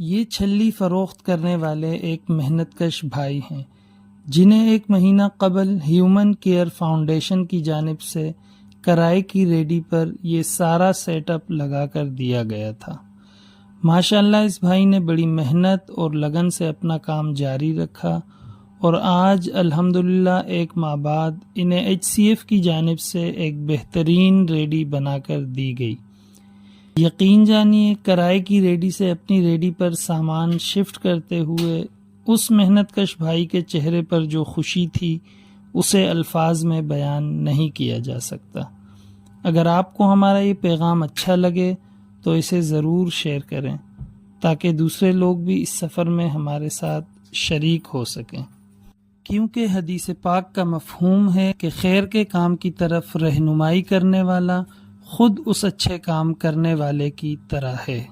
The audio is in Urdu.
یہ چھلی فروخت کرنے والے ایک محنت کش بھائی ہیں جنہیں 1 مہینہ قبل ہیومن کیئر فاؤنڈیشن کی جانب سے کرائے کی ریڈی پر یہ سارا سیٹ اپ لگا کر دیا گیا تھا۔ ماشاءاللہ اس بھائی نے بڑی محنت اور لگن سے اپنا کام جاری رکھا اور آج الحمدللہ 1 ماہ بعد انہیں HCF کی جانب سے ایک بہترین ریڈی بنا کر دی گئی۔ یقین جانیے کرائے کی ریڈی سے اپنی ریڈی پر سامان شفٹ کرتے ہوئے اس محنت کش بھائی کے چہرے پر جو خوشی تھی اسے الفاظ میں بیان نہیں کیا جا سکتا۔ اگر آپ کو ہمارا یہ پیغام اچھا لگے تو اسے ضرور شیئر کریں تاکہ دوسرے لوگ بھی اس سفر میں ہمارے ساتھ شریک ہو سکیں، کیونکہ حدیث پاک کا مفہوم ہے کہ خیر کے کام کی طرف رہنمائی کرنے والا خود اس اچھے کام کرنے والے کی طرح ہے۔